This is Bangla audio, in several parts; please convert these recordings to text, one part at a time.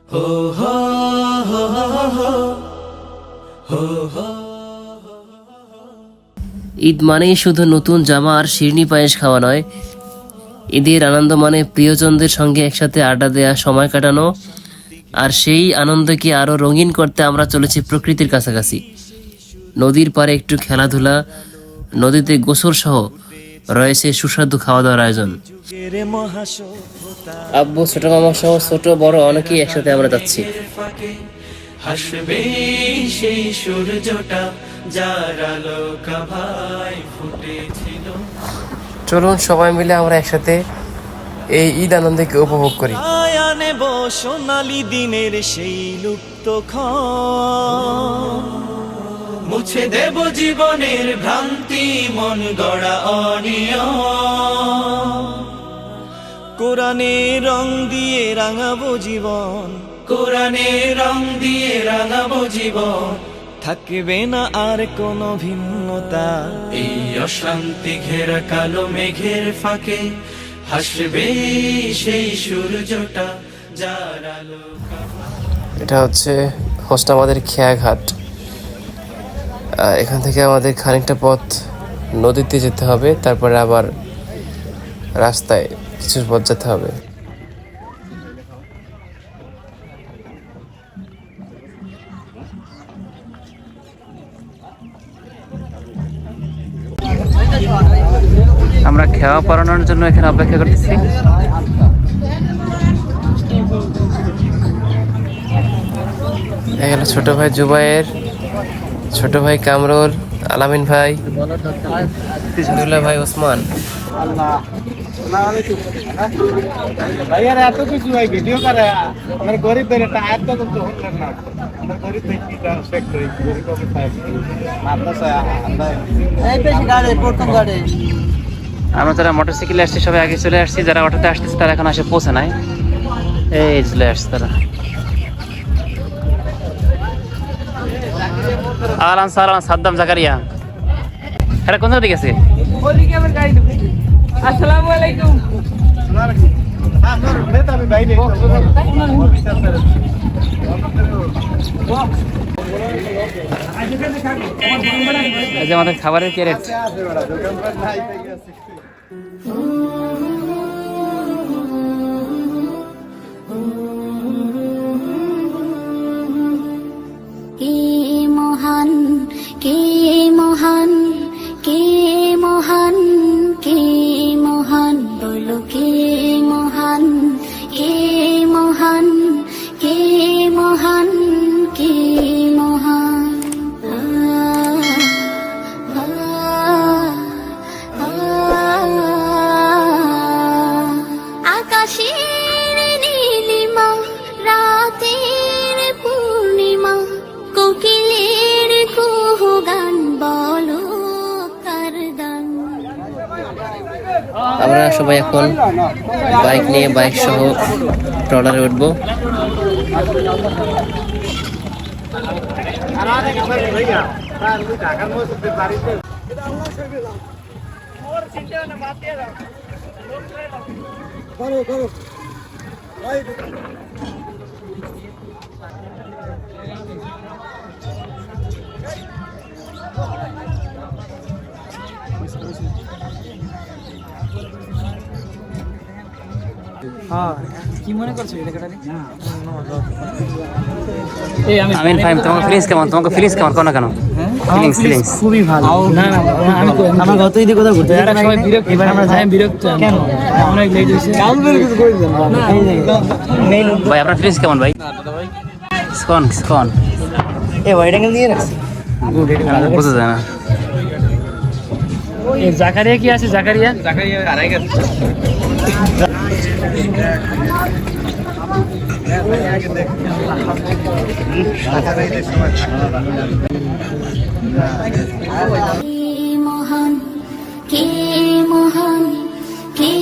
ঈদ মানেই শুধু নতুন জামা আর শিরনি পায়েস খাওয়া নয়, ঈদের আনন্দ মানে প্রিয়জনদের সঙ্গে একসাথে আড্ডা দেয়া, সময় কাটানো। আর সেই আনন্দকে আরো রঙিন করতে আমরা চলেছি প্রকৃতির কাছাকাছি। নদীর পাড়ে একটু খেলাধুলা, নদীতে গোসল সহ রয়েছে সুস্বাদু খাওয়া দাওয়ার আয়োজন। আব্বু, ছোট মামা সহ ছোট বড় অনেকেই একসাথে আমরা যাচ্ছি। হাসবে সেই সূর্যটা যার আলো ভাই ফুটেছিল। চলুন সবাই মিলে আমরা একসাথে এই ঈদ আনন্দকে উপভোগ করি। নেব সোনালি দিনের সেই লুপ্ত ক্ষণ, মুছে দেব জীবনের ভ্রান্তি, মন গড়া অনিয়ম। কোরআনের রং দিয়ে রাঙাবো জীবন, কোরআনের রং দিয়ে রাঙাবো জীবন। থাকবে না আর কোনো ভিন্নতা, এই অশান্তি ঘেরা কালো মেঘের ফাঁকে হাসবে সেই সূর্যটা যার আলো। এটা হচ্ছে হোসনাবাদের খেয়াঘাট। এখান থেকে আমাদের খানিকটা পথ নদীতে যেতে হবে, তারপরে আবার রাস্তায় কিছু পথ যেতে হবে। আমরা খেওয়া পড়ানোর জন্য এখানে অপেক্ষা করতেছি। এখানে ছোট ভাই জুবাইর, ছোট ভাই কামরুল, আলামিন ভাই, দুলা ভাই ওসমান। এত কিছু ভিডিও করে আমার গরিব টায়ার তো না, আমার গরিব আমরা যারা মোটরসাইকেলে আসছি সবাই আগে চলে আসছি, যারা অটোতে আসতেছে তারা এখন আসে পৌঁছে নাই, এই চলে আসছে তারা। আলান সালাম সাদ্দাম জাকারিয়া, এটা কোন দিকে গেছে? আসসালামু আলাইকুম। এই যে আমাদের খাবারের ক্যারেট। কে মহান, কে মহান, কে মহান, কে মহান, বলো কে মহান, কে মহান, কে মহান, কে মহান। আকাশের নীলিমা, রাতের পূর্ণিমা, কোকিলের কুহু গান, বলো কার দান। আমরা সবাই এখন বাইক নিয়ে, বাইক সহ ট্রলারে উঠবো। কি মনে করছো এই লেখাটা? আমিন ফাইম, তোমাকে ফিলিংস কেমন? তোমাকে ফিলিংস কেমন? কোন কেন ফিলিংস? খুবই ভালো। না না আমি আমার গত ঈদে কোথাও ঘুরতে যাই, সবাই বিরক্ত, এবার আমরা যাই বিরক্ত কেন? অনেক লেট হইছে। কাল বের কিছু করে দেন ভাই, আপনার ফিলিংস কেমন ভাই? কোন কোন এই ওয়াইড অ্যাঙ্গেল দিয়ে রাখছি, বুঝা যায় না। এই জাকারিয়া কি আছে? জাকারিয়া আড়াই গেছে। মহান, কে মহান, কে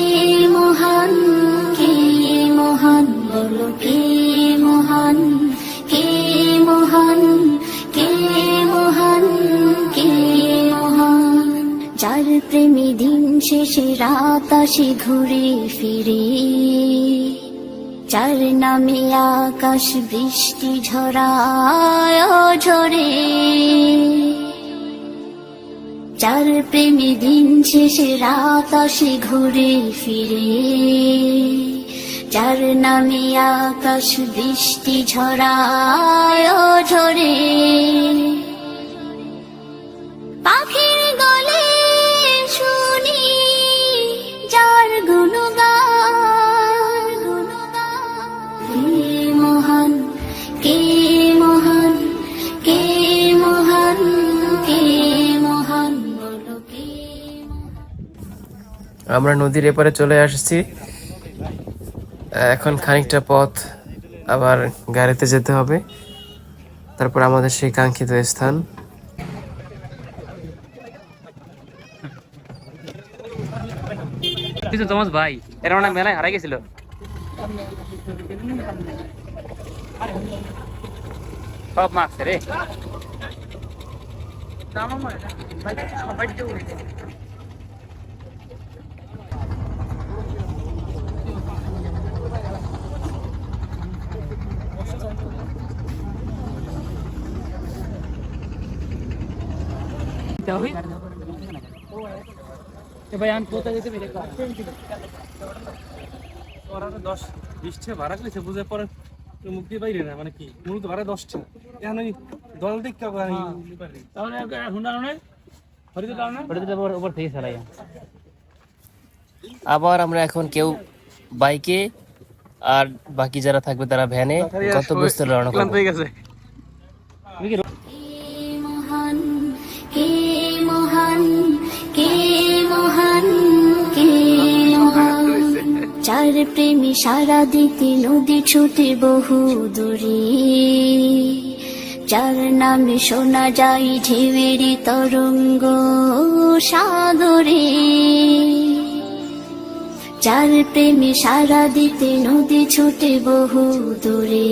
মহান, কে মহান, বলো কে মহান, কে মহান, কে মহান, কে মহান। যার প্রেমী দিন শেষে রাত আসে ঘুরে ফিরে, যার নামে আকাশ বৃষ্টি ঝরায় ঝরে, যার প্রেমে দিন শেষে রাত আসে ঘুরে ফিরে, যার নামে আকাশ বৃষ্টি ঝরায় ঝরে, পাখির গলে শুনি যার গুণগান, কে মহান, কে মহান, কে মহান, কে মহান, বলো কে মহান। আমরা নদীর এপারে চলে আসছি। এখন খানিকটা পথ আবার গাড়িতে যেতে হবে, তারপর আমাদের সেই কাঙ্ক্ষিত স্থান। কিছু তোমার ভাই এরা মানে মেলায় হারাই গেছিল। সব মাছ রে ভাই আমি কোথায় যেতে পেরে ওরা 10-20 টা ভাড়া করেছে, বুঝে পরে মুক্তি বাইরে না, মানে কি মূলত ভাড়া 10 টা। এখন ওই দল দিক তাহলে হুন্ডা নয় হরিতে দাও না উপর থেকে চালাই। আবার আমরা এখন কেউ বাইকে আর বাকি যারা থাকবে তারা ভ্যানে গন্তব্যস্থলে রওনা করবে। হয়ে গেছে। কে মহান, কে মহান, কে মহান, কে মহান, যার প্রেমে সারা দিতে নদী ছুটে বহু দূরে, যার নামে শোনা যায় ঢেউয়ের তরঙ্গ সাগরে, যার প্রেমে সারা দিতে নদী ছুটে বহু দূরে,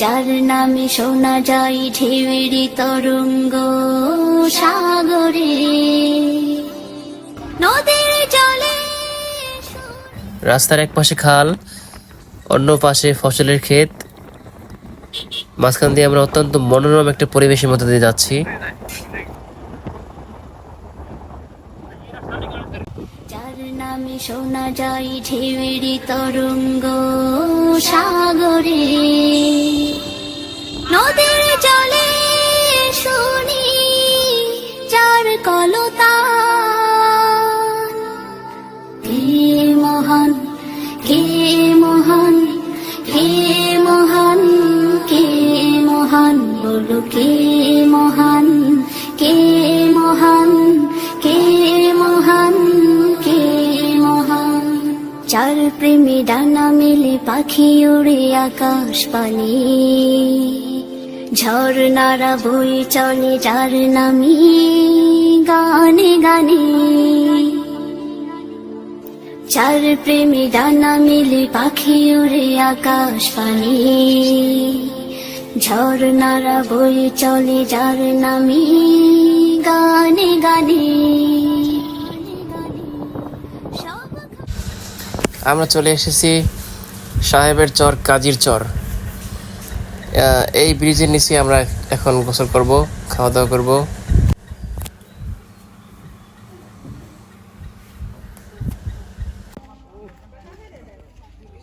যার নামে শোনা যায় ঢেউয়ের তরঙ্গ সাগরে, নদীর জলে রাস্তার এক পাশে খাল, অন্য পাশে ফসলের ক্ষেত, মাঝখান দিয়ে আমরা অত্যন্ত মনোরম একটা পরিবেশের মধ্যে দিয়ে যাচ্ছি। যার নামে শোনা যায় ঢেউয়ের তরঙ্গ সাগরে, নদীর জলে শুনি যার কলতান, কে মহান, কে মহান, কে মহান, কে মহান, বলো কে মহান, কে মহান, কে মহান, কে মহান, যার প্রেমে ডানা মেলে পাখি উড়ে আকাশ পানে, ঝর্ণারা বই চলে যার নামে গানে গানে, যার প্রেমে ডানা মেলে পাখি উড়ে আকাশ পানে, ঝর্ণারা বই চলে যার নামে গানে গানে। আমরা চলে এসেছি সাহেবের চর, কাজীর চর। এই ব্রিজের নিচে আমরা এখন গোসল করব, খাওয়া দাওয়া করব।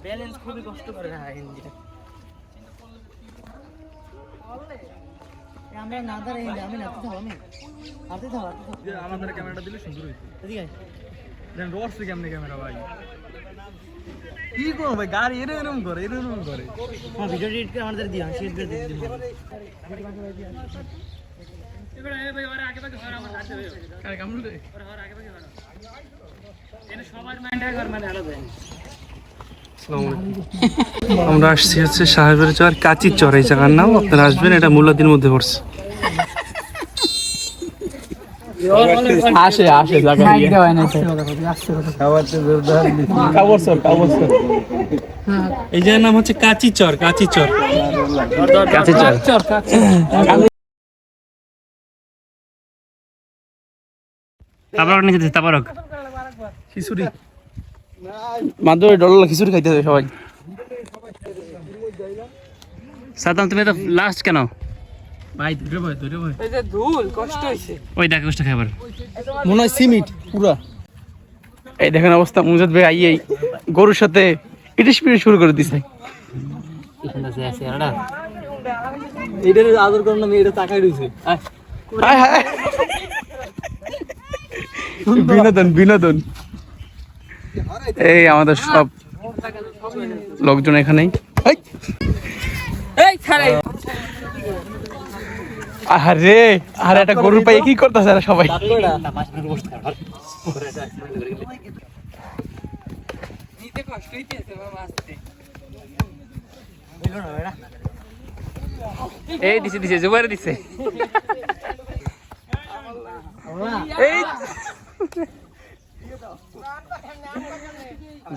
ব্যালেন্স খুবই কষ্ট করে আমরা না দাঁড়াই, আমি নাচতে থাকো, আমি হাতে থাকো, আমাদের ক্যামেরাটা দিলে সুন্দর হইতো। এদিকে দেন রোস্ট কেমনে ক্যামেরা ভাই, কি করব ভাই, গাড়ি এরকম করে এরকম করে। হ্যাঁ ভিডিও এডিট করে আমাদের দিও, শেয়ার করে দিন। এবারে এই ভাই ওরা আগে ভাগে হয় আমার কাছে হইও কার কামড় দে ওরা আগে ভাগে হয় এনে সবার মাইন্ড আগে মানে আলাদা। আমরা আসছি হচ্ছে সাহেবের চর, কাচির চর এই জায়গার নাম। আপনারা আসবেন, এটা মুলাদির মধ্যে পড়ছে। আসে আসে এই জায়গার নাম হচ্ছে কাচির চর, কাচির চর, কাচির চর। তারপর নিচে তারপর খিচুড়ি মাত্র ডলার খিচুড়ি খাইতে হবে সবাই। সাদাম তুমি তো লাস্ট কেন? ভাই ধরে ভাই এই যে ধুল কষ্ট হইছে। ওই দেখ কষ্ট খাবার। মনে হয় সিমিট পুরা। এই দেখেন অবস্থা, মুজাদ ভাই আইয়ে গরুর সাথে ইটিস পিটিস শুরু করে দিছে। এটার আদর করুন না, এটা তাকাই রইছে। হায় হায়, বিনোদন বিনোদন। এই আমাদের সব লোকজন এখানেই। এই ছাড়ে আরে আরে একটা গরুর পায়ে কি করতেছে সবাই? নিতে কষ্ট হইতেছে বাবা আসতে। এই দিছে দিছে জুবাইর দিছে। এই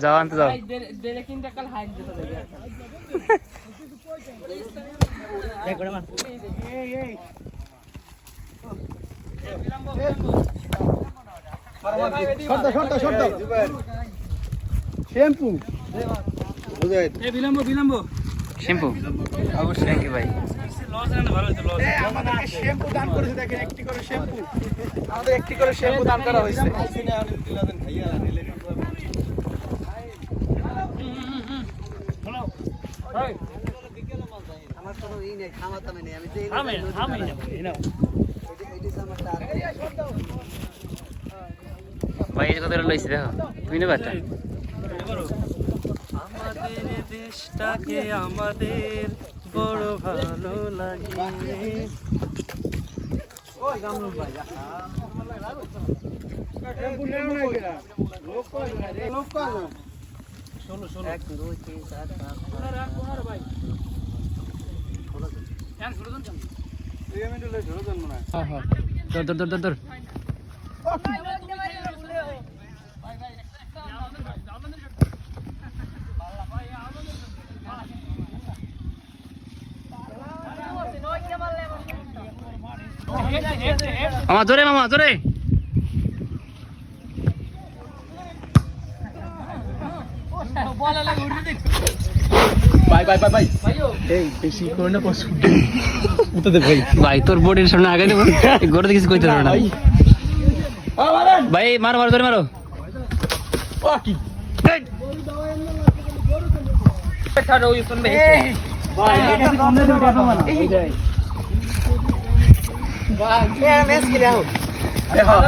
যাও আনতে যাও। দেরে কিনতে কাল হাইট দিতে হবে। শ্যাম্পু এই বিলম্ব বিলম্ব শ্যাম্পু অবশ্যই নাকি ভাই? লস না ভালো হইতো লস। আমাদেরকে শ্যাম্পু দান করেছে, দেখেন একটি করে শ্যাম্পু, আমাদের একটি করে শ্যাম্পু দান করা হয়েছে। ভাই এই কথা লইছি দেখো, তুমি নেবা একটা? আমাদের দেশটাকে আমাদের বড় ভালো লাগে। ধর ধর ধর ধর ধর। মামা জোরে, মামা জোরে। ভাই তোর বডির সামনে আগে দেবো, গড়ে কিছু কইতে পারবে না ভাই। মারো মারো ধরে মারো।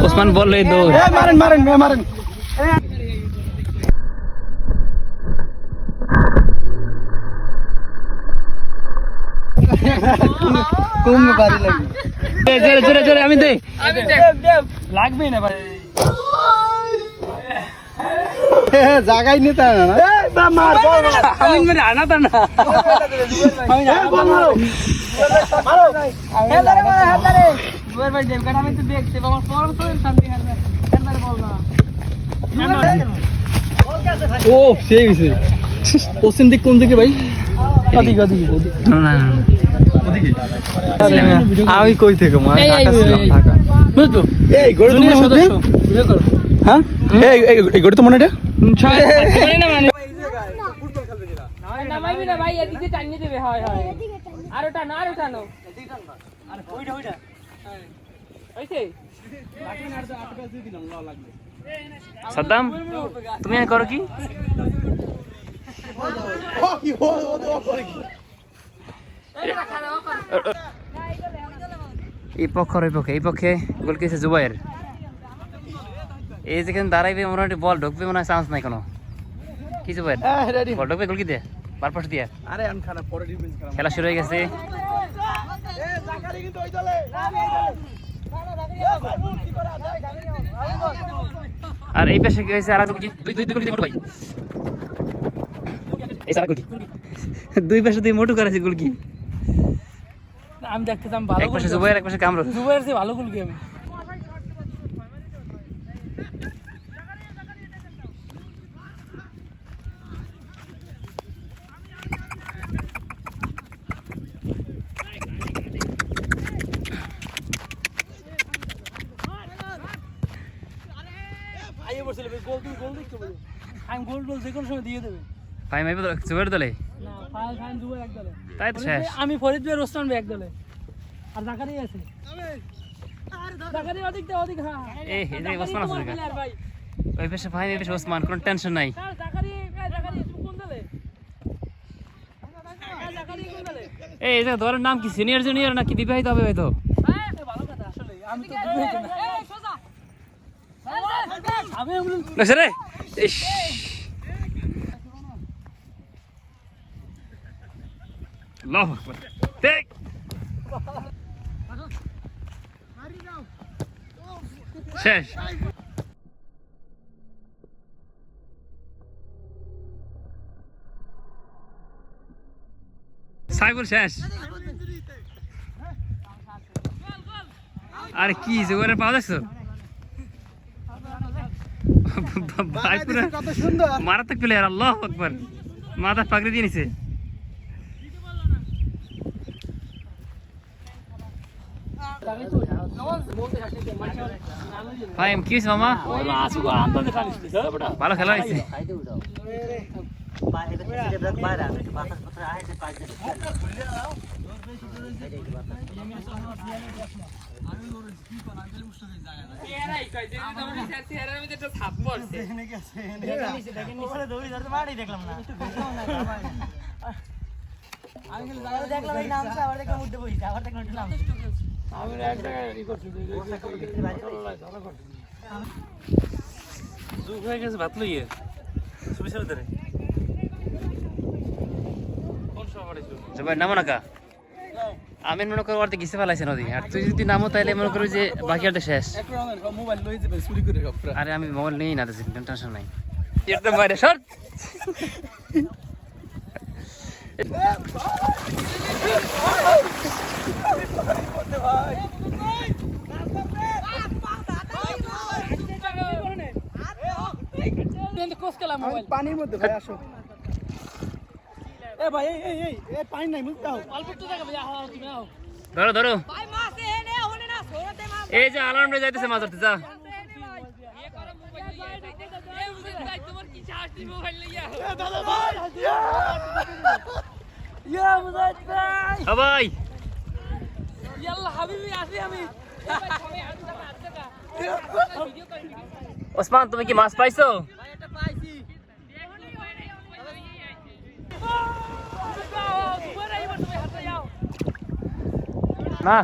ওসমান বল রে দৌড়। মারেন মারেন মারেন। জোরে জোরে জোরে আমি দে। লাগবে না ভাই। জাগাই নিতে না আমি মানে আনাতা না। জুয়ার ভাই দেব কাটা আমি তো দেখছি বাবা পরম তো শান্তি হারবে। একবার বল না। ও সেই হইছে। পশ্চিম দিক কোন দিকে ভাই? ওদিকে ওদিকে না না না। আমি কই থেকে মানে ঢাকা ছিলাম, ঢাকা বুঝছো? এই গড়ে তো মনে সদস্য হ্যাঁ, এই গড়ে তো মনে এটা নামাইবি না ভাই, এদিকে টানিয়ে দেবে। হয় হয় আরো টানো আরো টানো। আর ওইটা ওইটা হইছে। সাদ্দাম তুমি আর করো কি? এই পক্ষ আর ওই পক্ষে, এই পক্ষে গোল কিছে জুবাইর। এই যেখানে দাঁড়াইবে মোটামুটি বল ঢুকবে, মনে হয় চান্স নাই কোনো। কি জুবাইর বল ঢুকবে গোল কি দিয়ে? পারপাস দিয়ে। আরে আন খানা পরে ডিফেন্স করা। খেলা শুরু হয়ে গেছে। আর এই পাশে কি হয়েছে? আর ভাই এই সারা গোল কি? দুই পাশে দুই মোটু করেছে গোল কি? আমি দেখতেছিলাম ভালো এক পাশে জুবাইর, এক পাশে কামরুল। জুবাইর সে ভালো গোল গেম। আইয়ে বসলে গোল তুমি গোল দেখতে পারো। আমি গোল টোল যে কোনো সময় দিয়ে দেবে। ভাই মাইব জোগাড় দলে না ফাইন দুবার এক দলে। তাই তো শেষ। আমি ফরিদ ভাই রোস্টান ভাই এক দলে। আর জাকারি আছে। জাকারি ওদিক হ্যাঁ। এই যে ওসমান আছে প্লেয়ার ভাই। ওই পেশে ভাই এই পেশে ওসমান, কোনো টেনশন নাই। স্যার জাকারি তুমি কোন দলে? জাকারি কোন দলে? এই যে দলের নাম কি, সিনিয়র জুনিয়র নাকি বিবাহিত হবে হয়তো? হ্যাঁ ভালো কথা আসলে আমি তো বিবেক না। এই সোজা। আমি না রে ইস আল্লাহু আকবার টেক শেষ। সাইবুল শেষ। আর কি জোরে পাওয়া যাচ্ছে ভাই পুরো কত সুন্দর। মারাত্মক প্লেয়ার, আল্লাহু আকবার, মাথা পাগড়ি দিয়ে নিছে। ভাই কি হয়েছে মামা? ভালো খেলা হয়েছে। নামো না কা, আমি মনে করো অর্ধেক গেছে ফেলাইছে নদী, আর তুই যদি নামো তাহলে মনে করো যে বাকি অর্ধেক শেষ। আরে আমি মোবাইল নেই না, টেনশন নাই। পানির মধ্যে ভাই আসো। এ ভাই এই পানি নাই মুখ দাও। অল্প একটু জায়গা ভাই আও তুমি আও। ধরো ধরো, ভাই মাছ এনে ওনে না সরতে মাছ এই যে আলার্ম রে যাইতেছে মাছ ধরতে, যা। এনে ভাই এ করো মোবাইল নিয়ে এই উদিন ভাই তোমার কি চার্জ দি মোবাইল লইয়া এ দাদা ভাই ইয়া মুজাহিদ ভাই। হ্যাঁ ভাই, ইয়াল্লাহ হাবিবি আসি আমি। ওসমান তুমি কি মাছ পাইছো? ভাই এটা পাইছি। না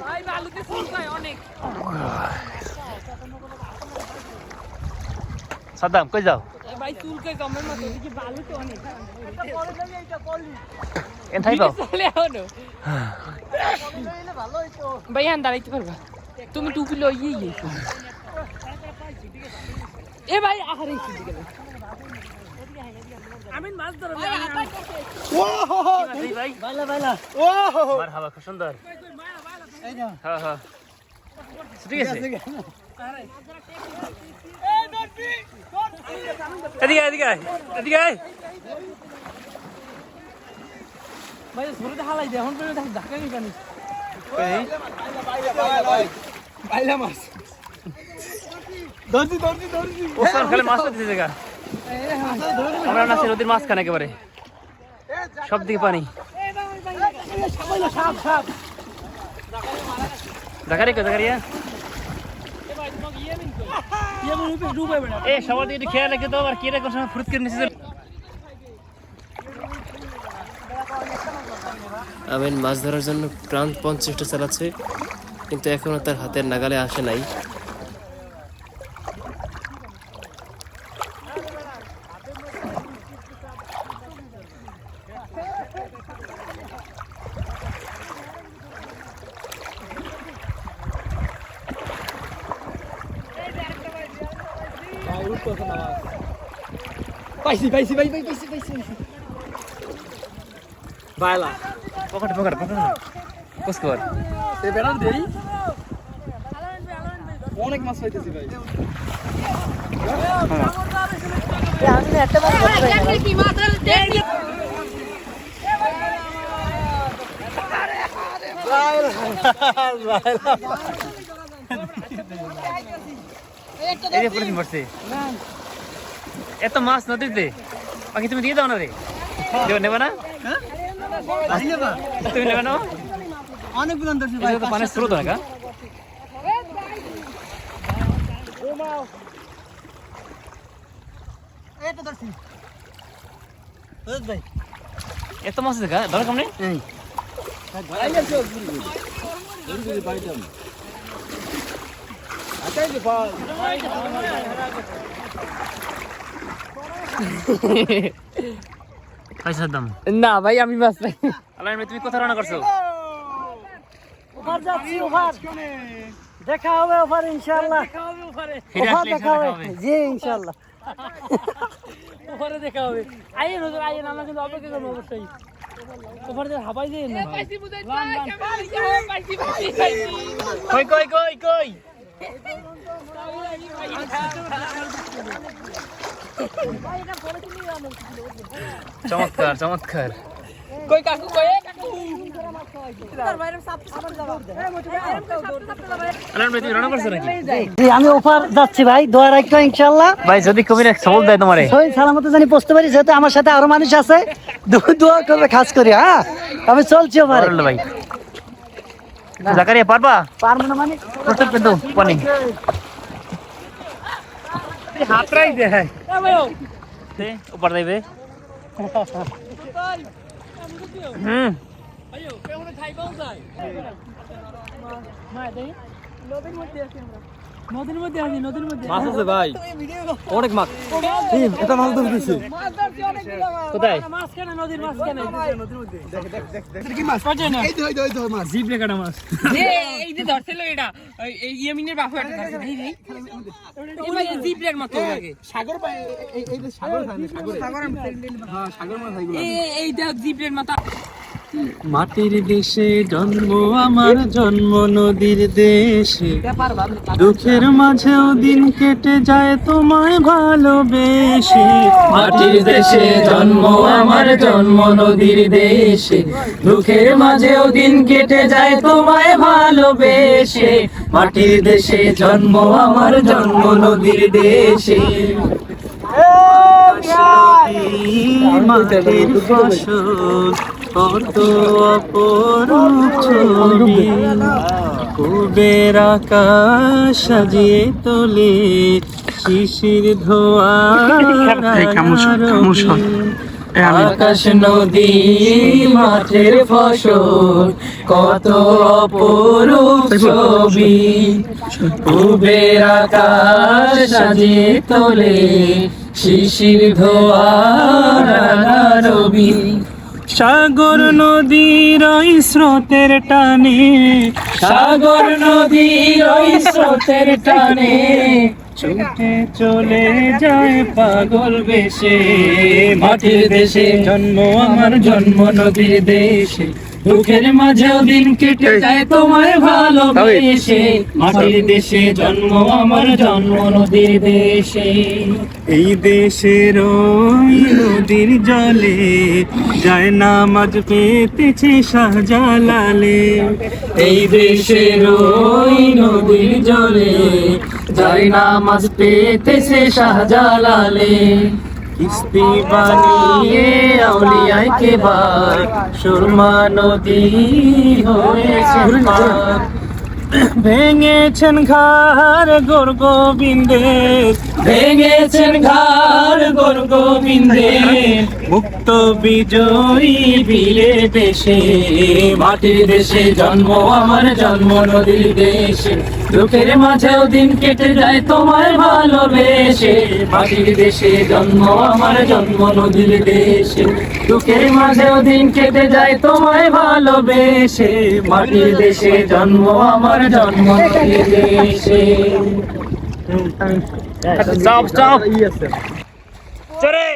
ভাই বালুতে ফুল খায় অনেক সাদ্দাম কই যাও? ভাই চুল কই কমের মতো কি বালুতে অনেক এটা পরে আমি এইটা করলি। এন থাই পাও। চলে আনো লইলে ভালো হইতো। ভাই আন দাঁড়াইতে পারবা তুমি টুপি লইয়ে গিয়েছো এ ভাই আহারে কি দিকে আমি মাছ ধরব এই ভাই বাইলা মারহাবা, খুব সুন্দর। এই নাও। হ্যাঁ হ্যাঁ ঠিক আছে। এদিকে এদিকে এদিকে ভাই সরতে হালাই দে এখন পরে ঢাকা নি পানি। বাইলা মাছ দর্জি ওসমান খালি মাছ দিতে জায়গা, আমরা নাচি নদীর মাঝখানে একেবারে, সব দিকে পানি। সাপ জাকারি কো জাকারিয়া, ইয়ে মনে পে ডুবে বেটা। এ সবার দিকে একটু খেয়াল রেখে তো, আর কি রে কোন সময় ফুরুত করে নিচে চলে। আমিন মাছ ধরার জন্য প্রাণপণ চেষ্টা চালাচ্ছে, কিন্তু এখনো তার হাতের নাগালে আসে নাই। পাইছি ভাই বাইলা পকেটে পকেটে পকেটে কোস কর। এই বেড়ান দেই অনেক মাছ পাইতেছি ভাই। আমি একটা মাছ ধরতে কি মাছ দেখি বাইলা এই যে পলিথিন ভরছে এত মাছ নদীতে বাকি তুমি দিয়ে দাও না রে নেবে না তুমি নেবে না অনেক বুলন্দ এই যে তো পানির স্রোত না কা এটা ধরছি ভাই এত মাছ দেখা ধরো কেমনে এই পয়সার দাম না ভাই আমি মাছ নাই আল্লাহ তুমি কোথায় রান্না করছো ওভার যাচ্ছি ওভার দেখা হবে ওভার ইনশাআল্লাহ ফিরে ওভার আসলে দেখা হবে হবে জি ইনশাআল্লাহ ওপরে দেখা হবে আইয়েন হুজুর আইয়েন আমরা কিন্তু অপেক্ষা করবো অবশ্যই ওপরে যে হাবাই দেন না পাইছি বুঝাই পাইছি কই কই কই কই চমৎকার চমৎকার কই কাকু কই কাকু আল্লাহ তুমি রান্না করছো নাকি জি আমি ওভার যাচ্ছি ভাই দোয়া রাখো ইনশাআল্লাহ ভাই যদি কবির এক সবল দেয় তোমারে সই সালামতে জানি পৌঁছতে পারি যেহেতু আমার সাথে আরো মানুষ আছে দোয়া করবে খাস করি হ্যাঁ আমি চলছি ওভার বললো ভাই জাকারিয়া পারবা পারবো না মানে প্রস্তুত কিন্তু পানি হাতরাই দে হ্যাঁ এ ভাইও দে উপর দেবে হুম ভাইও কেমন খাইবাও যায় মা দেই নদীর মধ্যে আছি আমরা নদীর মধ্যে আছি নদীর মধ্যে মাছ আছে ভাই অনেক মাছ এটা মাছ ধরতেছি মাছ ধরছি অনেকগুলো মাছ কোথায় মাছ কেন নদীর মাছ কেন নদীর মধ্যে কি মাছ এই মাছ জিবলে কাটা মাছ এই যে ধরছিল এটা এই ইয়ামিনের বাপু একটা ধরছে দেই দেই এই ভাই জিবলের মতো লাগে সাগর পায় এই যে সাগর থাকে সাগর হ্যাঁ সাগর মাছ হয় এই দেখ জিবলের মতো মাটির দেশে জন্ম আমার জন্ম নদীর দেশে দুঃখের মাঝেও দিন কেটে যায় তোমায় ভালোবেসে মাটির দেশে জন্ম আমার জন্ম নদীর দেশে দুঃখের মাঝেও দিন কেটে যায় তোমায় ভালোবেসে মাটির দেশে জন্ম আমার জন্ম নদীর দেশে মাটির ফসল কত অপরূপ ছবি কুবের আকাশ সাজিয়ে তোলে শিশির ধোয়া আকাশ নদী মাঠের ফসল কত অপরূপ ছবি কুবের আকাশ সাজিয়ে তোলে শিশির ধোয়া রবি সাগর নদীর ওই স্রোতের টানে সাগর নদীর ওই স্রোতের টানে ছুটে চলে যায় পাগল বেশে মাটির দেশে জন্ম আমার জন্ম নদীর দেশে দুঃখের মাঝেও দিন কেটে যায় তোমায় ভালোবেসে মাটির দেশে জন্ম আমার জন্ম নদীর দেশে এই দেশের ওই নদীর জলে যায় নামাজ পেতেছে শাহজালালে এই দেশের ওই নদীর জলে যায় নামাজ পেতেছে শাহজালালে কিস্তি বানিয়ে আউলিয়ায় কেবার সুরমা নদী হয়েছে পার ভেঙেছেন ঘাড় গোর গোবিন্দের ভেঙেছেন ঘাড় গোর গোবিন্দের মুক্ত বিজয়ী বীরে দেশে মাটির দেশে জন্ম আমার জন্ম নদীর দেশে দুঃখের মাঝেও দিন কেটে যায় তোমায় ভালোবেসে মাটির দেশে জন্ম আমার জন্ম নদীর দেশে দুঃখের মাঝেও দিন কেটে যায় তোমায় ভালোবেসে মাটির দেশে জন্ম আমার জন্ম নদীর দেশে স্টপ স্টপ চলে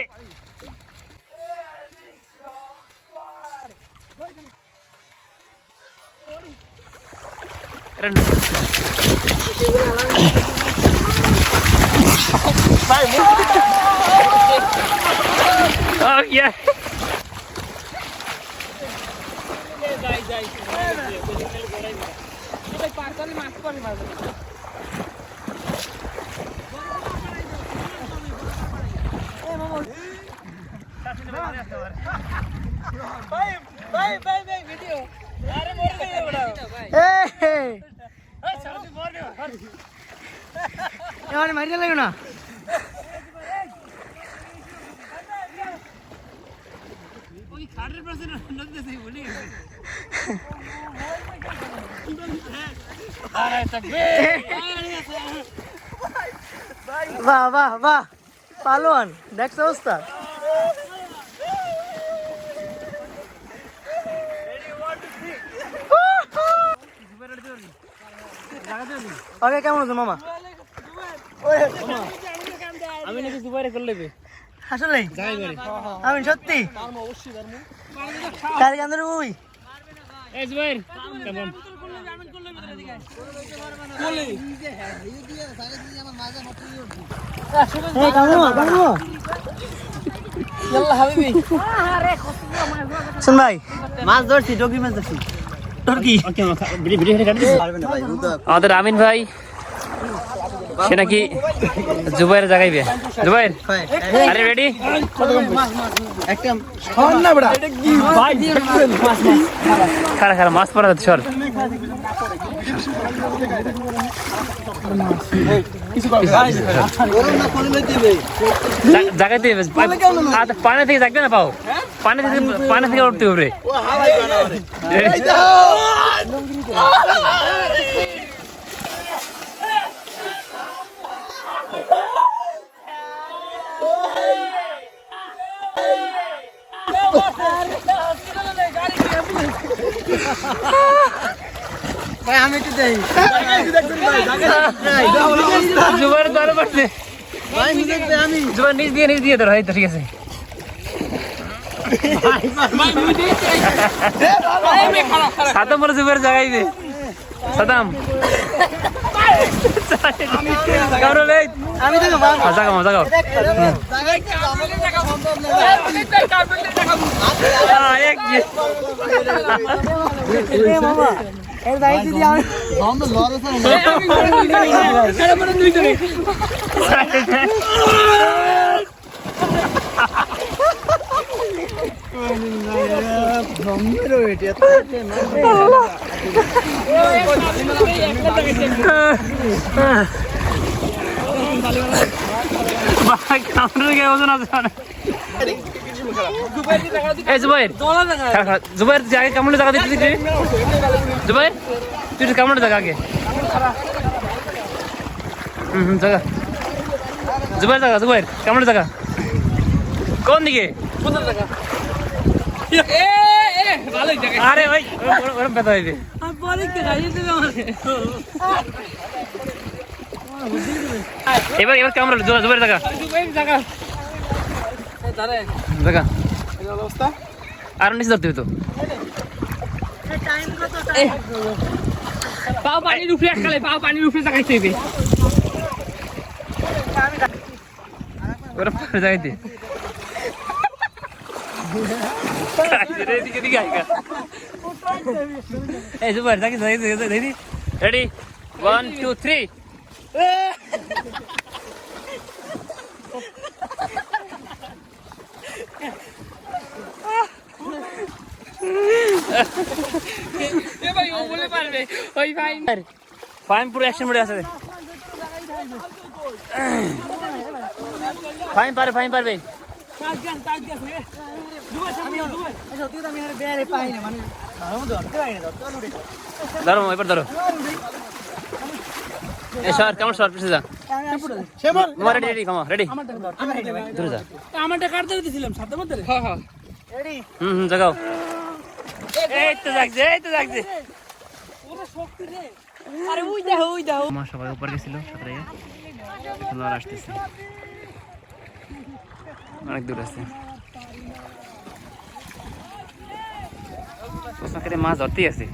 Oh yeah. পার করে মাছ পরে মারবে এবারে মারিয়ে লাগো না বাহ বাহ বাহ পালোয়ান দেখছো অবস্থা ওকে কেমন আছো মামা আমি নাকি দুবারে করে নেবে আসলে আমি সত্যি কার গানের ওই এই জুবাইর কেমন এই কামো কামো ইয়াল্লা হাবিবি শুন ভাই মাছ ধরছি টকি মাছ ধরছি টর্কি আমাদের আমিন ভাই সে নাকি জুবাইর জাগাইবে জুবাইর আরে রেডি একটা হন না বড়া ভাই খারা খারা মাছ পড়া যাচ্ছে সর জাগাইতে পানি থেকে জাগবে না পাও পানি থেকে উঠতে হবে ভাই আমি একটু দেই জুবাইর দলে পড়ছে ভাই মুজেক দে আমি জুবাইর নিচ দিয়ে ধরো এই তো ঠিক আছে সাদাম বলে জুবাইর জাগাইবে সাদাম কামরুল এই আমি দেখো মামা জাগাও জাগাও এক এ মামা এর দাই দিদি আমি বন্ধ লড়ছ কামরুল কে ওজন আছে এই জুবাইর জুবাইর আগে কামড়ে জায়গা দিতে জুবাইর তুই কামড়ে জায়গা আগে জায়গা জুবাইর জায়গা জুবাইর কামড়ে জায়গা কোন দিকে আরে ভাই ওরম ব্যথা হইবে এবার কামড়ে জুবাইর জায়গা জায়গা আর নিচে ধরতে হতো পাও পানির উপরে এককালে পাও পানির উপরে জাগাইতে হবে ওরা পরে যাইতে এদিকে আইগা এই জুবাইর যাকে যাইতে রেডি 1 2 3 এ ভাই ও বলে পারবে ওই ভাই ফাইন পুরো অ্যাকশন মোডে আছে ফাইন পারবে ধরো এবার ধরো এ সর কেমন সর পিছে যা তোমার রেডি কামা রেডি ধরে যা আমারটা কাটতে দিছিলাম সাথে মধ্যে হ্যাঁ হ্যাঁ জাগাও এই তো জাগছে ওরে শক্তি রে আরে ওই দেখো মা সবাই উপর গেছিল সাথে এখন আর আসতেছে অনেক দূর আছে ওখানে মাছ ধরতেই আছে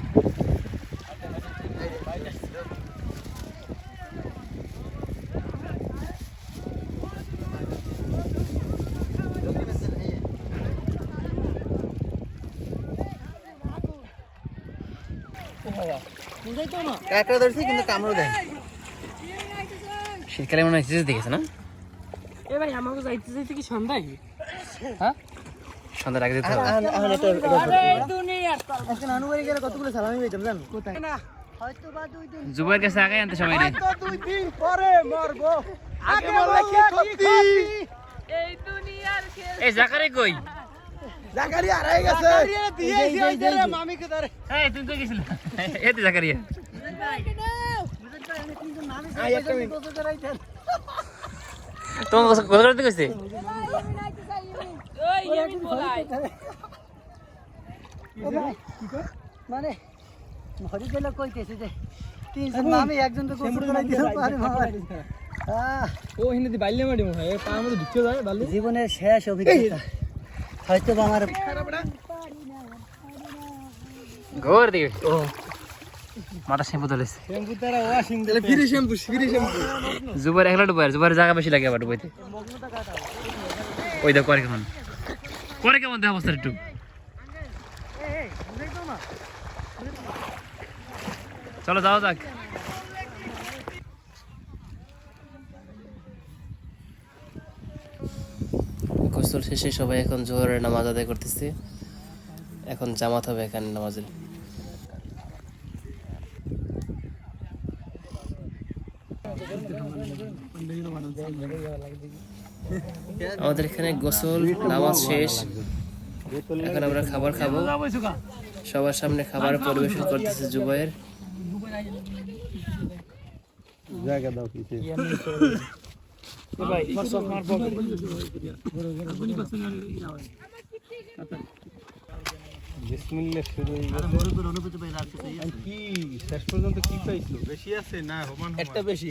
একটা ধরছি কিন্তু কামড় দেয় শীতকালে মনে হয় দেখেছে না এ ভাই আমাকে যাইতে কি সন্ধ্যা হ্যাঁ সন্ধ্যার আগে দিতে হবে। এখন আনুবাড়ি গেলে কতগুলো সালামি পেতাম জানো কোথায় হয়তো বা 2 দিন জুবাইর কাছে আগে আনতে সবাই রে। 2 দিন পরে মরবো আগে বললে কি ক্ষতি এই দুনিয়ার খেল এই জাকারি কই? জাকারি হারাই গেছে জাকারি দিয়েছি ওই যে মামিকে ধরে এই তুই কই গেছিস? এই তো জাকারিয়া। আই একটা মিনিট তোমার কথা কথা করতে কইছে? ওই আমি বলাই মানে হরি গেল কইতেছে যে তিনজন মামি একজন তো কোসুর করাই দিল পারে বাবা ও হিন্দি বাইলে মারি মনে হয় পা মধ্যে ঢুকে যায় বালি জীবনের শেষ অভিজ্ঞতা হয়তো বা আমার ঘর দিকে ও মাথা শ্যাম্পু ধরেছে। শ্যাম্পু তারা ওয়াশিং দিলে ফ্রি শ্যাম্পু জুবাইর একলা ডুবাই, জুবাইর জায়গা বেশি লাগে আবার ডুবাইতে। ওই দেখো করে কেমন দেহ অবস্থা একটু। চলো যাও যাক। গোসল শেষে সবাই এখন জোহরের নামাজ আদায় করতেছে। এখন জামাত হবে এখানে নামাজে। আমাদের এখানে গোসল নামাজ শেষ, এখন আমরা খাবার খাবো। সবার সামনে খাবার পরিবেশন করতেছে জুবাইর। একটা বেশি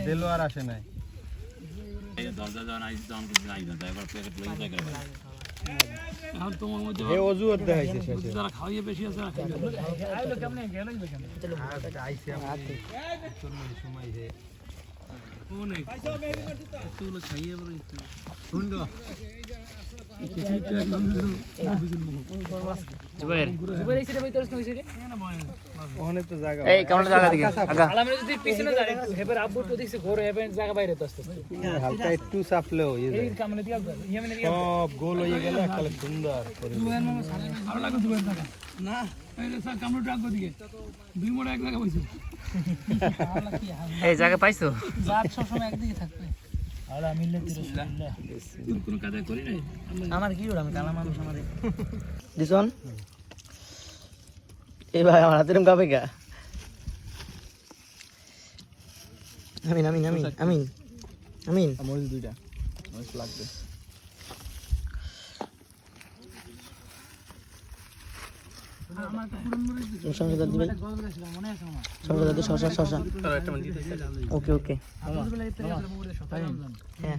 দিলো আর আসে নাই এ অজুহাত দেখাইছে শেষে জুবাইর জুবাইর এই সাইডে বইতে হইছে রে ওখানে তো জায়গা এই কেমন জায়গা দিকে আগা আলামে যদি পিছনে যায় হেবার আব্বু তো দেখছে ঘর হেবেন জায়গা বাইরে তো আসতে হালকা একটু চাপলেও ইয়ে যায়। এই কামনে দিয়া ইয়ামিনে সব গোল হয়ে গেল একটা সুন্দর করে। ভালো লাগে জুবাইর জায়গা না এই স্যার কামনে ট্রাক দিকে দুই মোড় এক জায়গা বইছে এই জায়গা পাইছো? জাত সব সময় একদিকে থাকবে আর আমি কোন কাজ করি নাই আমার কি ওর আমি কালা মানুষ আমারে দিছন এই ভাই আমার হাতের কাপে গা আমিন আমিন আমিন আমিন আমিন মরিচ দুইটা মরিচ লাগবে সংসদ দিবে সংসদ শশা শশা ওকে ওকে হ্যাঁ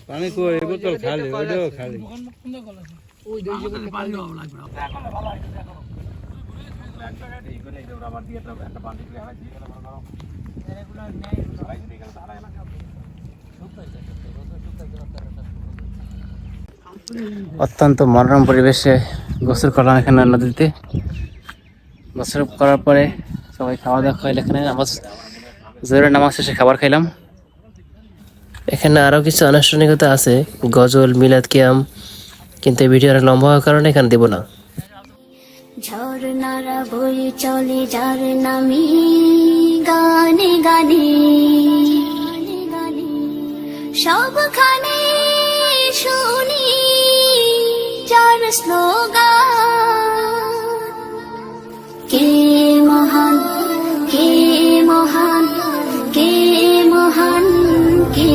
পানি কই বোতল খালি ওইটাও খালি ওই দেই যে পানি লাগবে অত্যন্ত মনোরম পরিবেশে গোসল করলাম এখানে নদীতে। গোসল করার পরে সবাই খাওয়া দাওয়া খাইলে এখানে জোহরের নামাজ শেষে খাবার খাইলাম। এখানে আরও কিছু আনুষ্ঠানিকতা আছে, গজল, মিলাদ কিয়াম, কিন্তু এই ভিডিও অনেক লম্বা হওয়ার কারণে এখানে দেবো না। ঝর্ণারা বয়ে চলে যার নামে গানে গানে সবখানে শুনি যার স্লোগান কে মহান কে মহান কে মহান কে